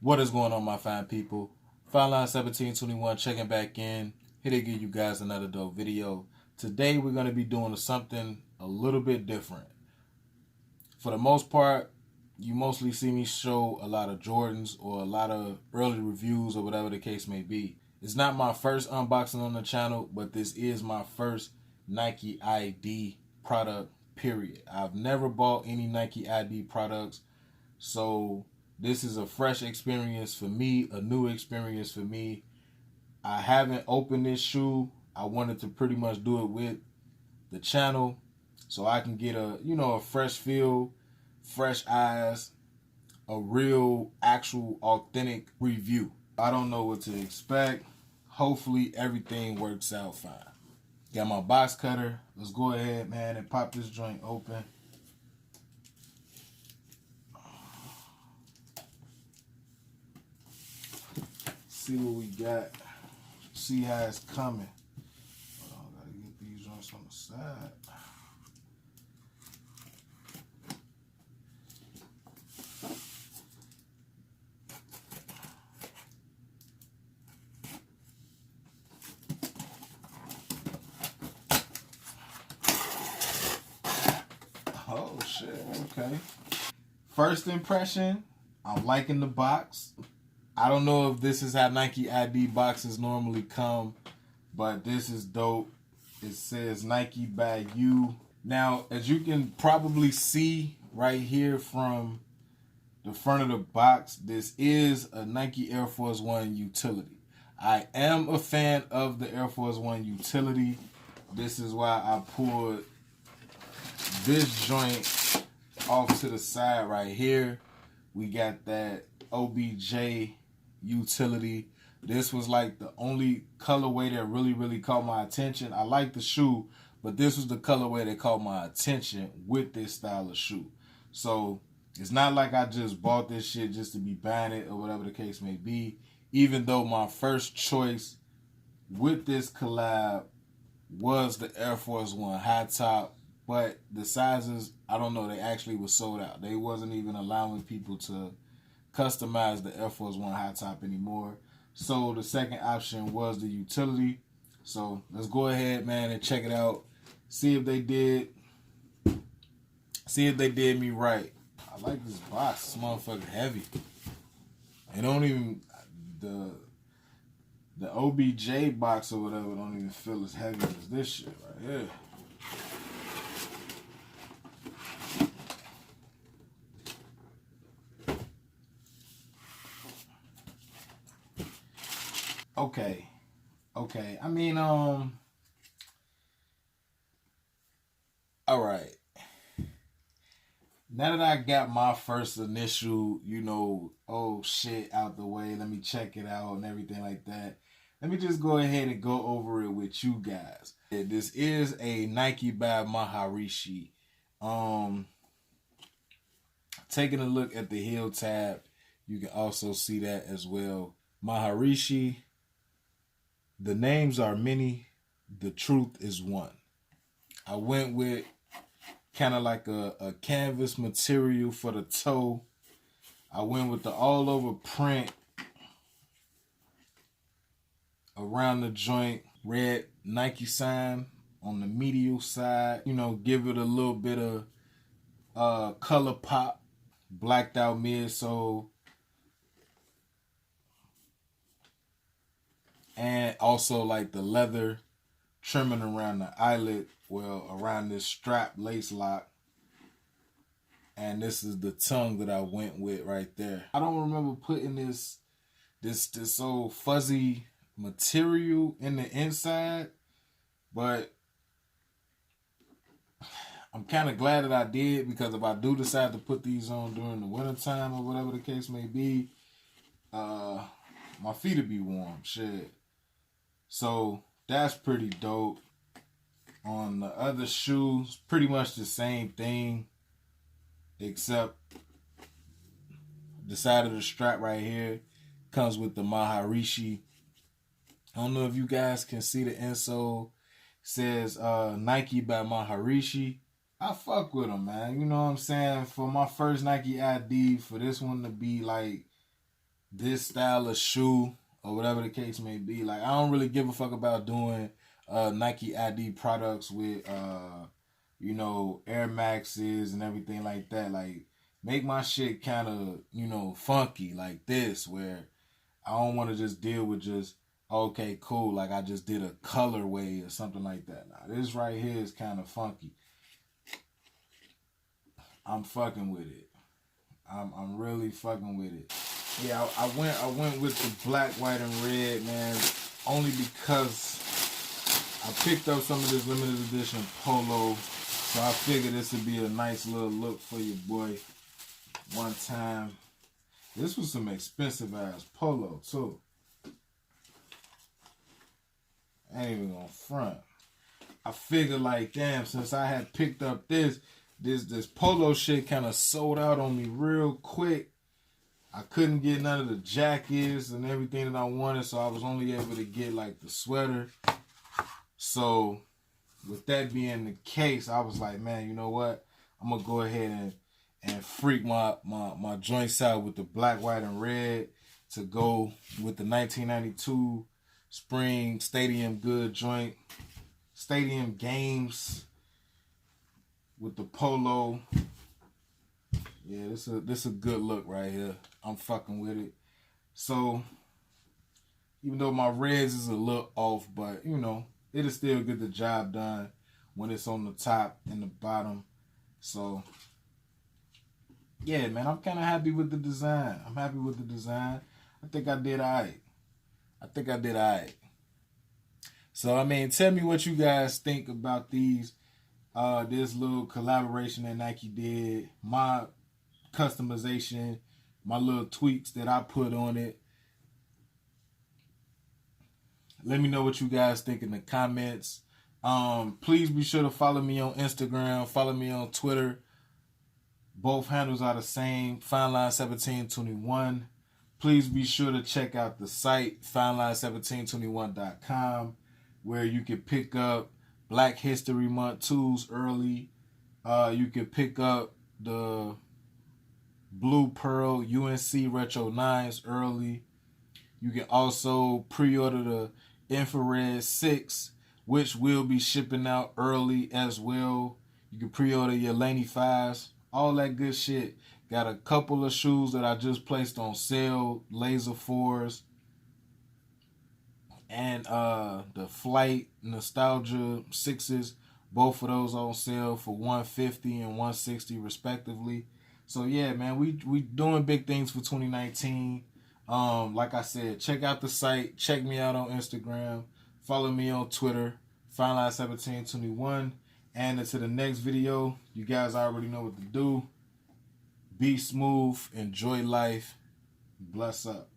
What is going on, my fine people? Fineline 1721 checking back in. Here to give you guys another dope video. Today we're going to be doing something a little bit different. For the most part, you mostly see me show a lot of Jordans or a lot of early reviews or whatever the case may be. It's not my first unboxing on the channel, but this is my first Nike ID product, period. I've never bought any Nike ID products, so this is a fresh experience for me, a new experience for me. I haven't opened this shoe. I wanted to pretty much do it with the channel so I can get a fresh feel, fresh eyes, a real, actual, authentic review. I don't know what to expect. Hopefully everything works out fine. Got my box cutter. Let's go ahead, man, and pop this joint open. See what we got. See how it's coming. Hold on, gotta get these joints on the side. Oh shit, okay. First impression, I'm liking the box. I don't know if this is how Nike ID boxes normally come, but this is dope. It says Nike by you. Now, as you can probably see right here from the front of the box, this is a Nike Air Force One utility. I am a fan of the Air Force One utility. This is why I pulled this joint off to the side right here. We got that OBJ utility. This was like the only colorway that really caught my attention. I like the shoe, but this was the colorway that caught my attention with this style of shoe. So it's not like I just bought this shit just to be buying it or whatever the case may be. Even though my first choice with this collab was the Air Force One high top, but the sizes, I don't know, they actually were sold out. They wasn't even allowing people to customize the Air Force One high top anymore. So the second option was the utility. So let's go ahead, man, and check it out. See if they did me right. I like this box. This motherfucker heavy. It don't even the OBJ box or whatever don't even feel as heavy as this shit right here. Okay. I mean, all right. Now that I got my first initial, oh shit out the way, let me check it out and everything like that. Let me just go ahead and go over it with you guys. This is a Nike by Maharishi. Taking a look at the heel tab, you can also see that as well. Maharishi. The names are many, the truth is one. I went with kind of like a canvas material for the toe. I went with the all over print around the joint. Red Nike sign on the medial side. Give it a little bit of color pop. Blacked out midsole. And also like the leather trimming around the eyelet, well, around this strap lace lock. And this is the tongue that I went with right there. I don't remember putting this old fuzzy material in the inside, but I'm kind of glad that I did, because if I do decide to put these on during the wintertime or whatever the case may be, my feet will be warm, shit. So that's pretty dope. On the other shoes, pretty much the same thing, except the side of the strap right here comes with the Maharishi. I don't know if you guys can see the insole. It says Nike by Maharishi. I fuck with them, man. You know what I'm saying? For my first Nike ID, for this one to be like this style of shoe or whatever the case may be. Like, I don't really give a fuck about doing Nike ID products with you know, Air Maxes and everything like that. Like, make my shit kind of, you know, funky like this, where I don't want to just deal with just, okay, cool, like I just did a colorway or something like that. Now, this right here is kind of funky. I'm fucking with it. I'm really fucking with it. Yeah, I went with the black, white, and red, man, only because I picked up some of this limited edition polo, so I figured this would be a nice little look for your boy one time. This was some expensive ass polo too. I ain't even gonna front. I figured, like, damn, since I had picked up this polo shit kind of sold out on me real quick. I couldn't get none of the jackets and everything that I wanted, so I was only able to get like the sweater. So with that being the case, I was like, man, you know what? I'm gonna go ahead and freak my joints out with the black, white, and red to go with the 1992 spring stadium good joint, stadium games with the polo. Yeah, this a good look right here. I'm fucking with it. So even though my reds is a little off, but you know, it'll still get the job done when it's on the top and the bottom. So yeah, man, I'm kind of happy with the design. I'm happy with the design. I think I did alright. So I mean, tell me what you guys think about these. This little collaboration that Nike did, my customization, my little tweaks that I put on it. Let me know what you guys think in the comments. Please be sure to follow me on Instagram, follow me on Twitter. Both handles are the same, FineLine1721. Please be sure to check out the site, FineLine1721.com, where you can pick up Black History Month 2s early. You can pick up the Blue Pearl UNC Retro 9s early. You can also pre-order the Infrared 6, which will be shipping out early as well. You can pre-order your Laney 5s, all that good shit. Got a couple of shoes that I just placed on sale, Laser 4s, and the Flight Nostalgia 6s. Both of those on sale for $150 and $160 respectively. So yeah, man, we doing big things for 2019. Like I said, check out the site. Check me out on Instagram. Follow me on Twitter, FineLine1721. And until the next video, you guys already know what to do. Be smooth. Enjoy life. Bless up.